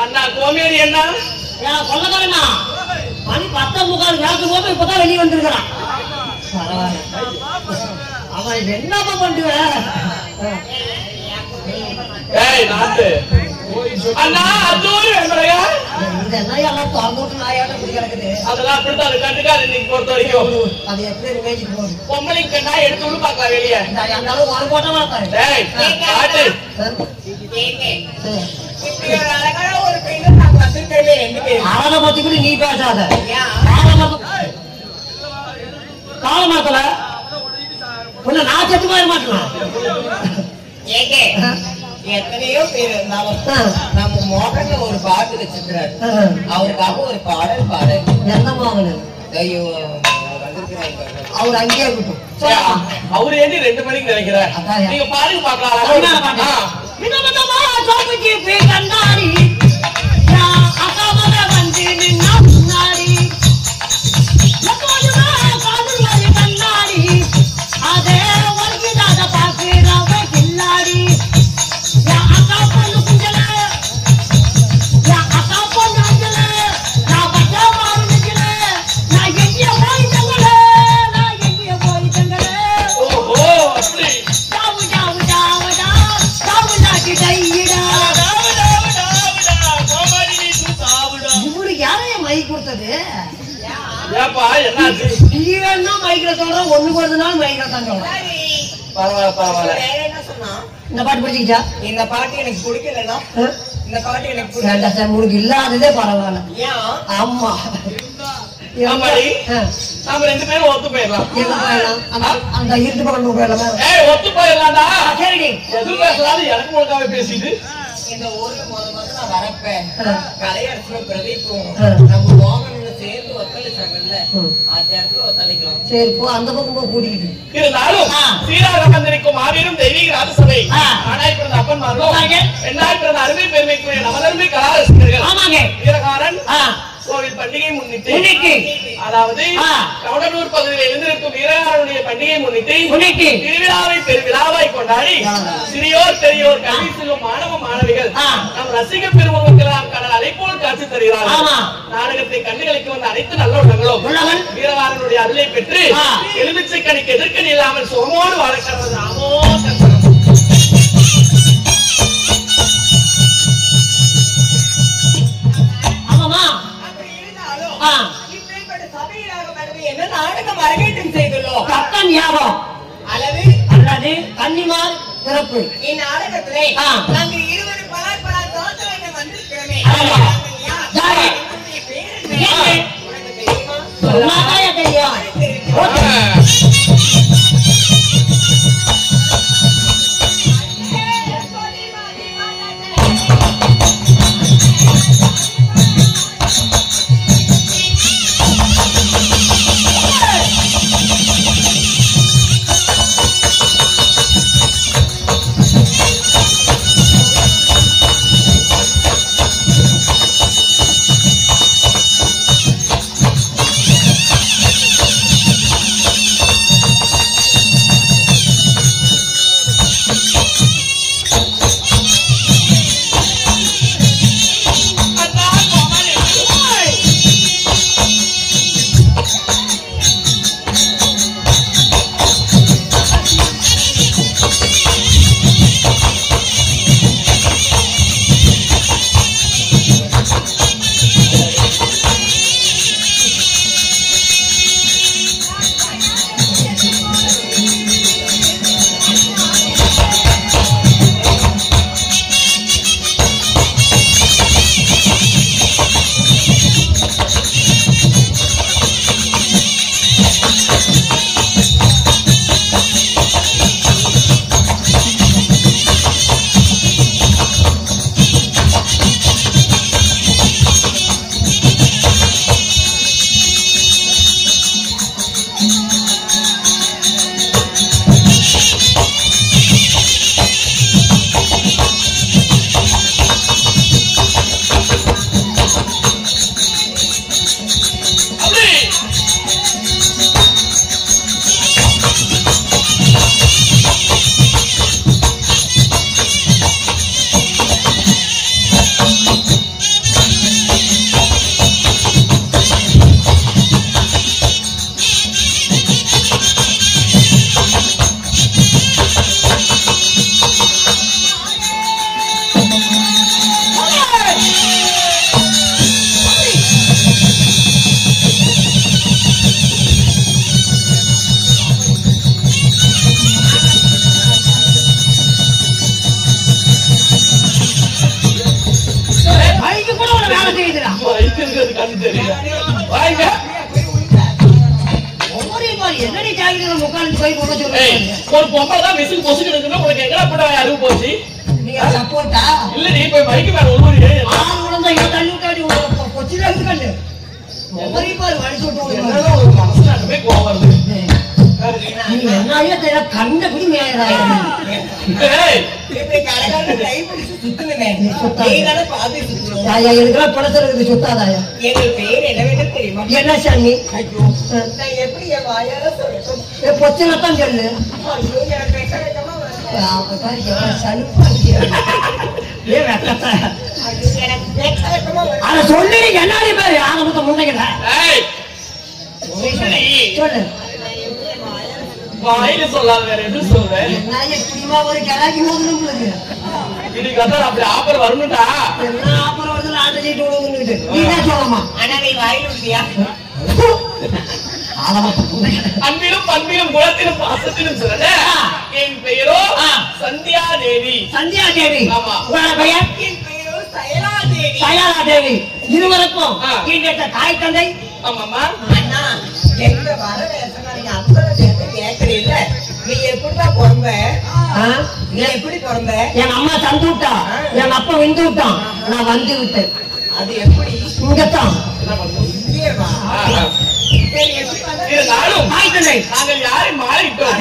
அண்ணா கோமேரி என்ன சொல்லதானா மணி 10:45 வேலைக்கு போது இப்பதான் வெளியே வந்திருக்கிறான். அவன் என்னப்பா பண்ணுவேன் அண்ணா அதோடு இந்த எல்லாம் தொங்கோட்டு நாயாட்ட குடி கிடக்குது. அதெல்லாம் அப்படித்தான் கண்டுக்காது இன்னைக்கு பொறுத்த வரைக்கும். அது எப்படி மேய்ச்சிட்டு போகுது பொம்பளைக்கு நான் எடுத்து விடு பாக்கலாம் வெளியே இருந்தாலும் ஒரு போட்ட மாட்டாரு. அழக பத்தி கூட நீ பேசாத. காலமாத்தல உன்ன நான் செத்து போயிட மாட்டேன். எத்தனையோ பேர் இருந்தாலும் நம்ம மோகன்ல ஒரு பாட்டு வச்சிருக்கிறாரு. அவருக்காக ஒரு பாடல் பாடு. எந்த மோகன்? ஐயோ அவர் அங்கேயே இருக்கட்டும். அவரு ஏன் 2 மணிக்கு நினைக்கிறார்? நீங்க பாருங்க பாக்கலாம். இந்த பாட்டு பிடிச்சிக்கிச்சா? இந்த பாட்டு எனக்கு பிடிக்கலன்னா இந்த பாட்டு எனக்கு உங்களுக்கு இல்லாததே பரவாயில்ல. ஆமா நாம 2 பேரும் ஒத்து போயிடலாம். அந்த இருட்டு பக்கம் போயிடலாம். ஒத்து போயிடலாம்டா. சரி எது பேசலாது எனக்கு ஒழுங்காவே பேசிட்டு இந்த ஊர்ல முதல்ல நான் வரப்பேன். கலையரசுல பிரதீப்பும் நம்ம மோகன் சேர்ந்து ஒத்தளிச்சாங்கல்ல, அந்த இடத்துல ஒத்தளிக்கலாம். சரி போ அந்த பக்கம் போ கூட்டிக்கிட்டு. இருந்தாலும் சீராக வந்திருக்கும் மாபெரும் தெய்வீக ராஜசபை ஆனாய் பிறந்த அப்பன்மார்களும் பெண்ணாய் பிறந்த அருமை பெருமைக்குரிய நமதருமை கலாரசிகர்கள் வீரகாரன் கோவில் பண்டிகை முன்னிட்டு அதாவது கவுடனூர் பகுதியில் இருந்திருக்கும் வீரகாரனுடைய பண்டிகை முன்னிட்டு திருவிழாவை பெருவிழாவாய் கொண்டாடி சிறியோர் பெரியோர் கல்வி செல்லும் மாணவ மாணவிகள் நம் ரசிக பெருமக்கள் கடல் அலைப்போல் காட்சி தருகிறார்கள். நாடகத்தை கண்டுகளிக்க வந்த அனைத்து நல்ல உள்ளங்களும் வீரகாரனுடைய அருளை பெற்று எலுமிச்சை கணிக்கு எதிர்க்கணி இல்லாமல் சுகமோடு வாழ கடவுள் நாமோ என்ன நாடகம் அரங்கேற்றம் செய்துள்ளோம். கத்தன் யாவம் அளவு அல்லது கன்னிமார் சிறப்பு. இந்நாடகத்திலே நாங்கள் இருவரும் பலார் பலார் தோற்றம் வந்திருக்கிறோமே. தெரியல. வாங்க. என்னடி காய்கறி உட்காந்து போய் போக சொல்லுங்க. ஒரு பொம்பளை தான் மிஸ்ஸுக்கு பொசுக்கு இருக்குன்னா உனக்கு எங்கடா போட அறிவு போச்சு? நீங்க சப்போர்ட்டா? இல்ல நீ போய் மைக்கு மேல ஒருவரு தள்ளி விட்டாடி கொச்சில இருக்கு. ஒவ்வொரு பாரு வலிச்சு விட்டு ஒரு மனசுல கோவம் வருது. என்னாலே தெரியல கண்டபடி மேயறாங்க. சுத்தாதாயா எங்கள் பேர் என்னவென்று தெரியுமா? என்ன சாமி? ஐயோ நான் எப்படி என் வாயால சொல்லட்டும்? பொச்சனத்தான் சொல்லு. ஐயோ எனக்கு பேச வேண்டாமா? அத சொல்லி என்னாடி பேரு ஆரம்பத்தை முன்னைக்கிட்ட சொல்லு. வாயில சொல்லாத வேற எது சொல்றேன். ஒரு கிழக்கு போதுன்னு இன்னைக்கு வந்து அப்படி ஆப்பர் வரணும்டா. என்ன ஆப்பர் வருது ஆட்ட சீட்டு விடுதுன்னு நீங்க சொல்லமா? ஆனா நீ வாயில் விடுவியா? அன்பிலும் பண்பிலும் குலத்திலும் பாசத்திலும் சொல்ல என் பெயரோ சந்தியா தேவி. சந்தியா தேவி. ஆமா. உங்களோட பெயர்? என் பெயரோ சயலா தேவி. சயலா தேவி. இருவருக்கும் இந்த தாய் தந்தை? ஆமாமா. அண்ணா எங்க வர வேசமா நீங்க அப்புறம் சேர்த்து கேட்கறீல்ல, நீ எப்படிதான் பிறந்த? நீ எப்படி பிறந்த? என் அம்மா தந்து விட்டா, என் அப்பா விந்து விட்டான், நான் வந்து விட்டேன். அது எப்படி? இங்கத்தான். இருந்தாலும் தாய் தந்தை நாங்கள் யாரை மாறிட்டோம்?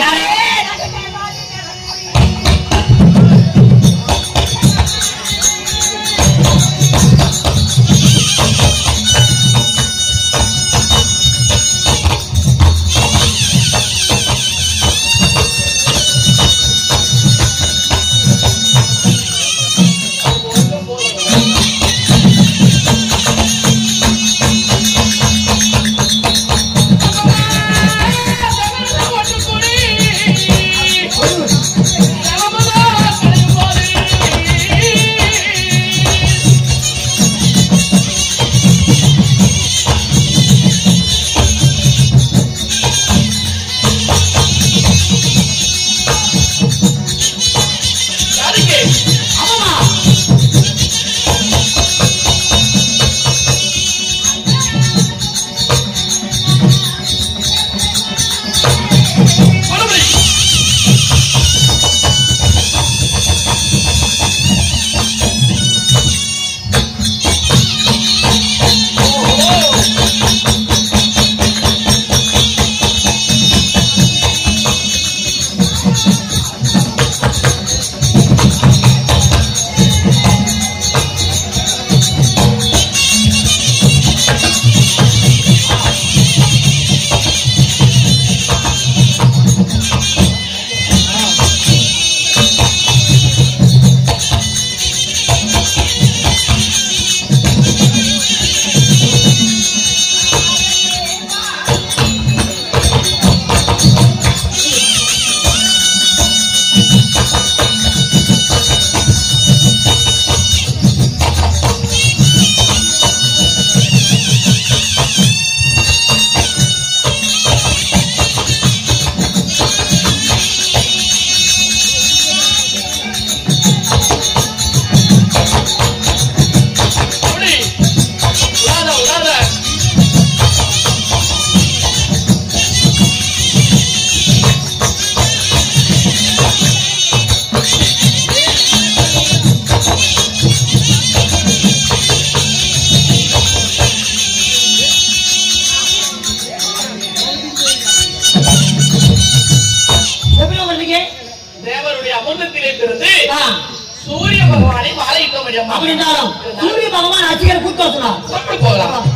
சூரிய பகவானை மாலையிட்டோம். அப்படின்றாலும் சூரிய பகவான் அச்சிகரை கூட்டு வச்சுனார். போகலாம்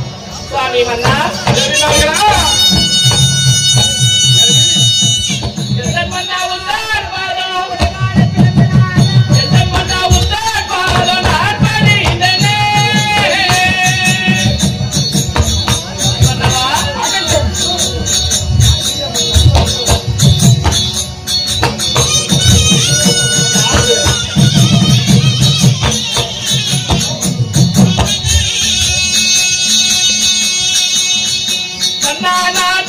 சுவாமி மன்னா. Na na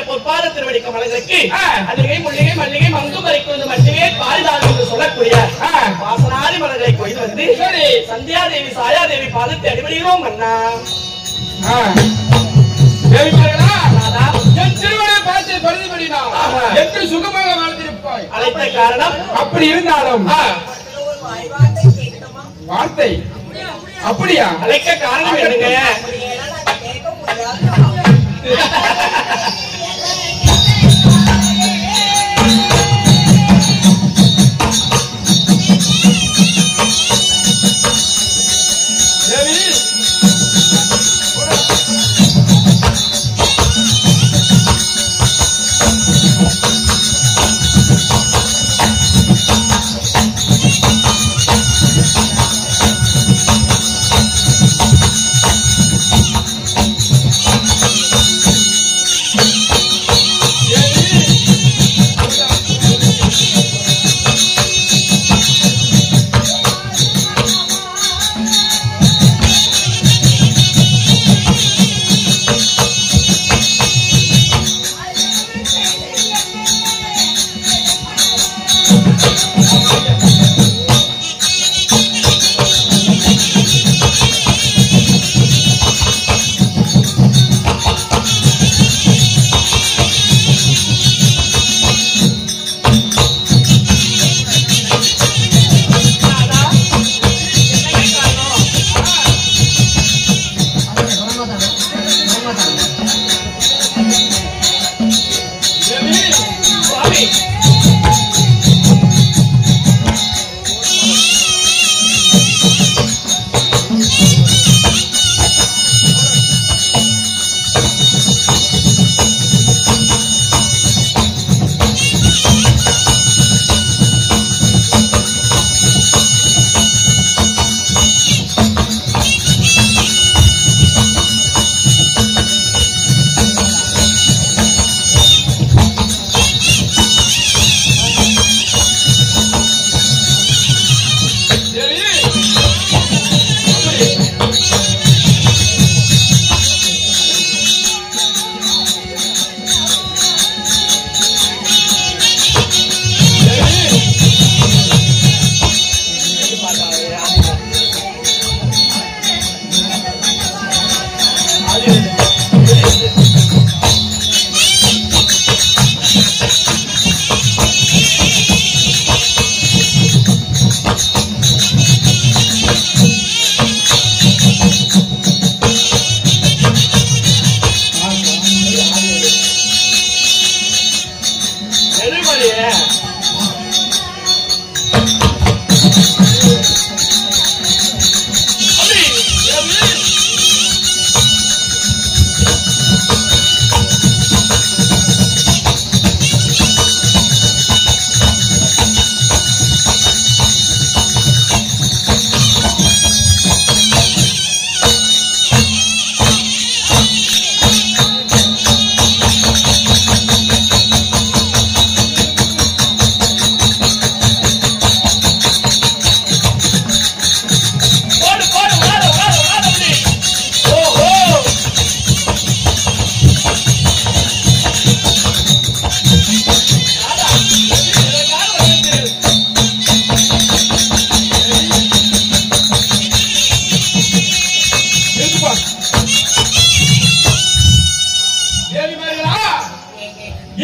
பொற்பாத திருவடிக்க மலர்களுக்கு அல்லிகை முள்ளிகை மல்லிகை மங்கு மறைக்குவது மட்டுமே பாரிதாள் என்று சொல்லக்கூடிய வாசனாதி மலர்களை கொய்து வந்து சந்தியாதேவி சாயாதேவி பாதத்தை அடிபடுகிறோம் அண்ணா. என் திருவள்ளுவர் பார்த்து பரிதிபடினா என்று சுகமாக வாழ்ந்திருப்பாய். அழைத்த காரணம் அப்படி இருந்தாலும் வார்த்தை அப்படியா அழைக்க காரணம் என்னங்க?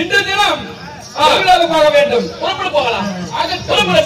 இந்த தினம் போக வேண்டும். புறப்பட போகலாம். புறப்பட